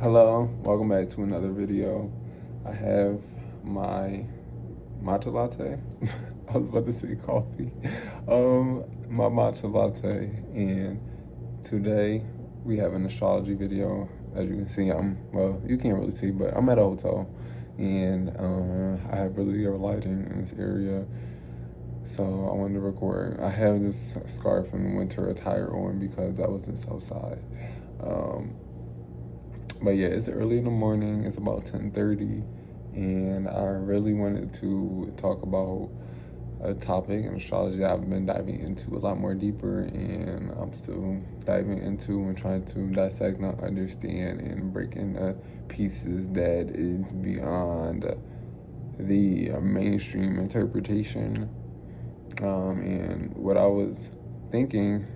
Hello, welcome back to another video. I have my matcha latte. I was about to say coffee. My matcha latte, and today we have an astrology video. As you can see, you can't really see, but I'm at a hotel, and I have really good lighting in this area, so I wanted to record. I have this scarf and winter attire on because I was in Southside. Um, But yeah, it's early in the morning. It's about 10:30, and I really wanted to talk about a topic in astrology I've been diving into a lot more deeper, and I'm still diving into and trying to dissect and understand and break into pieces that is beyond the mainstream interpretation. And what I was thinking,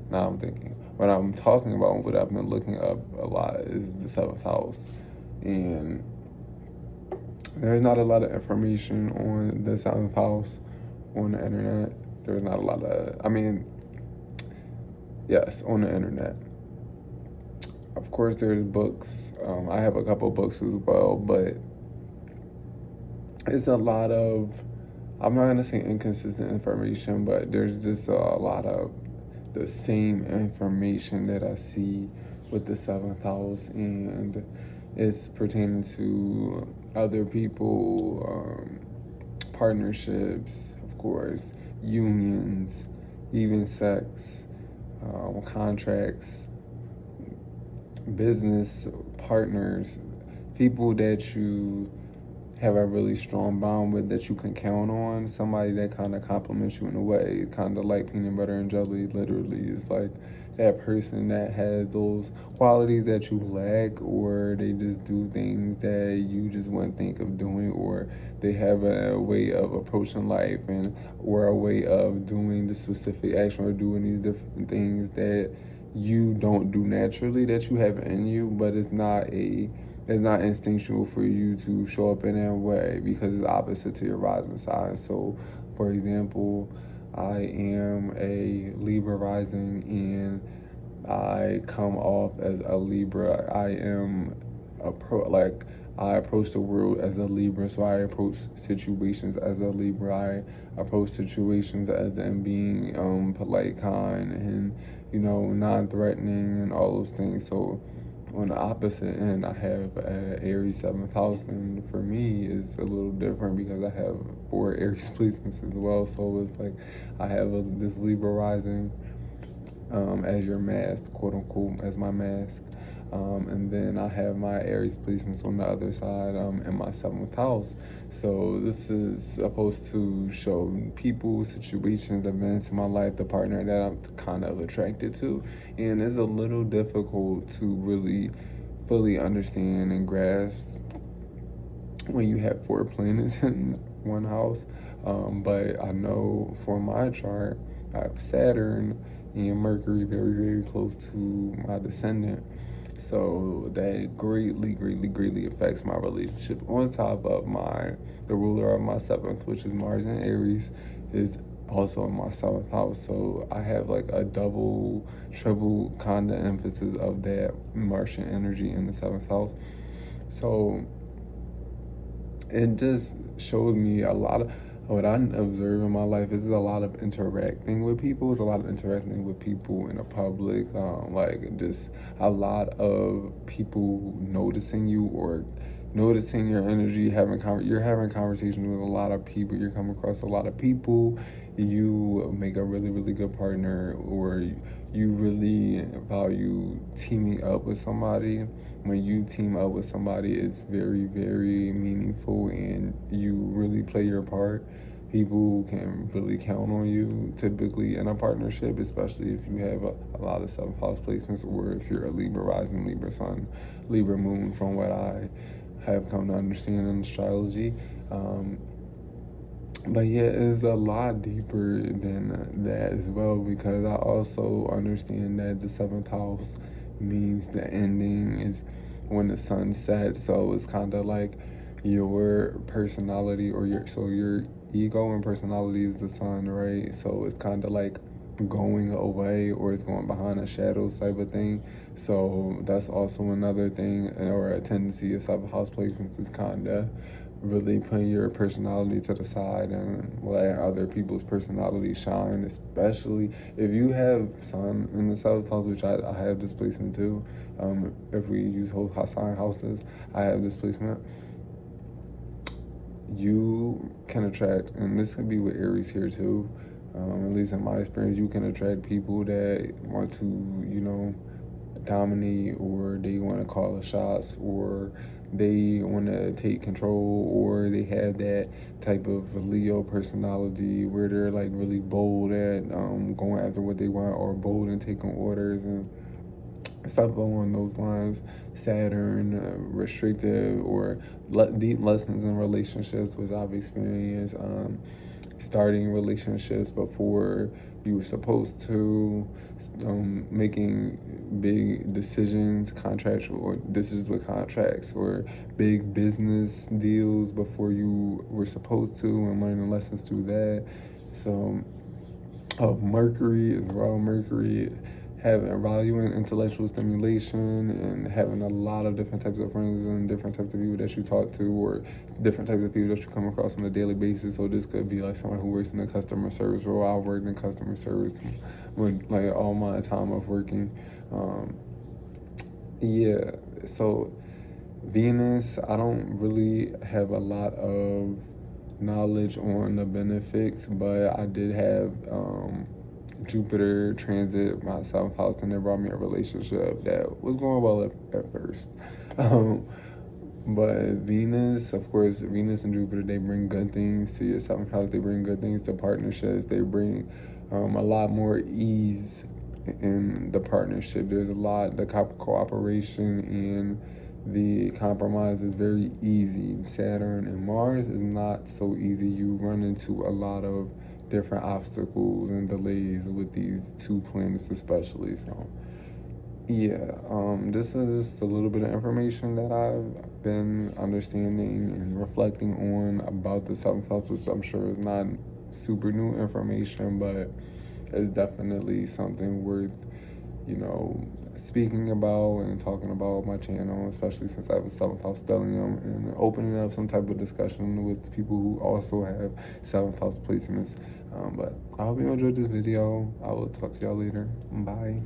now I'm thinking, what I'm talking about, what I've been looking up a lot is the seventh house. And there's not a lot of information on the seventh house on the internet. There's not a lot of, yes, on the internet. Of course, there's books. I have a couple books as well, but it's a lot of, I'm not going to say inconsistent information, but there's just a lot of the same information that I see with the seventh house, and it's pertaining to other people, partnerships, of course, unions, even sex, contracts, business partners, people that you have a really strong bond with that you can count on, somebody that kind of compliments you in a way, kind of like peanut butter and jelly, literally. It's like that person that has those qualities that you lack, or they just do things that you just wouldn't think of doing, or they have a way of approaching life and or a way of doing the specific action or doing these different things that you don't do naturally, that you have in you, but it's not instinctual for you to show up in that way because it's opposite to your rising sign. So, for example, I am a Libra rising, and I come off as a Libra. I approach the world as a Libra, so I approach situations as a Libra. I approach situations as in being polite, kind, and non-threatening, and all those things. So on the opposite end, I have Aries 7th house, and for me, it's a little different because I have 4 Aries placements as well. So it's like I have this Libra rising as your mask, quote unquote, as my mask. And then I have my Aries placements on the other side in my 7th house. So this is supposed to show people, situations, events in my life, the partner that I'm kind of attracted to. And it's a little difficult to really fully understand and grasp when you have 4 planets in one house. But I know for my chart, I have Saturn and Mercury very, very close to my descendant. So that greatly affects my relationship. On top of the ruler of my 7th, which is Mars in Aries, is also in my 7th house. So I have like a double, triple kind of emphasis of that Martian energy in the 7th house. So it just shows me a lot of what I observe in my life is a lot of interacting with people. It's a lot of interacting with people in the public, like just a lot of people noticing you or noticing your energy. You're having conversations with a lot of people. You're coming across a lot of people. You make a really good partner, or you really value teaming up with somebody. When you team up with somebody, it's very meaningful, and you really play your part. People can really count on you typically in a partnership, especially if you have a lot of 7th house placements, or if you're a Libra rising, Libra sun, Libra moon, from what I have come to understand in astrology. But yeah, it's a lot deeper than that as well, because I also understand that the 7th house means the ending is when the sun sets. So it's kind of like your personality, or your ego and personality is the sun, right? So it's kind of like going away or it's going behind the shadows type of thing. So that's also another thing, or a tendency of 7th house placements is kind of really putting your personality to the side and letting other people's personality shine, especially if you have sun in the 7th house, which I have displacement too. If we use whole sign houses, I have displacement. You can attract, and this could be with Aries here too, at least in my experience, you can attract people that want to, dominate, or they want to call the shots, or they want to take control, or they have that type of Leo personality where they're like really bold at going after what they want, or bold and taking orders and stuff along those lines. Saturn, restrictive or deep lessons in relationships, which I've experienced. Starting relationships before you were supposed to, making big decisions, contractual or decisions with contracts, or big business deals before you were supposed to, and learning lessons through that. So, Mercury as well. Mercury having value in intellectual stimulation and having a lot of different types of friends and different types of people that you talk to, or different types of people that you come across on a daily basis. So this could be like someone who works in the customer service role. I worked in customer service with like all my time of working. Yeah, so Venus, I don't really have a lot of knowledge on the benefits, but I did have Jupiter transit my 7th house, and it brought me a relationship that was going well at first. But Venus, of course, Venus and Jupiter, they bring good things to your 7th house. They bring good things to partnerships. They bring a lot more ease in the partnership. There's a lot, the cooperation and the compromise is very easy. Saturn and Mars is not so easy. You run into a lot of different obstacles and delays with these two planets especially. So yeah, this is just a little bit of information that I've been understanding and reflecting on about the 7th house, which I'm sure is not super new information, but it's definitely something worth, speaking about and talking about on my channel, especially since I have a 7th house stellium, and opening up some type of discussion with people who also have 7th house placements. But I hope you enjoyed this video. I will talk to y'all later. Bye.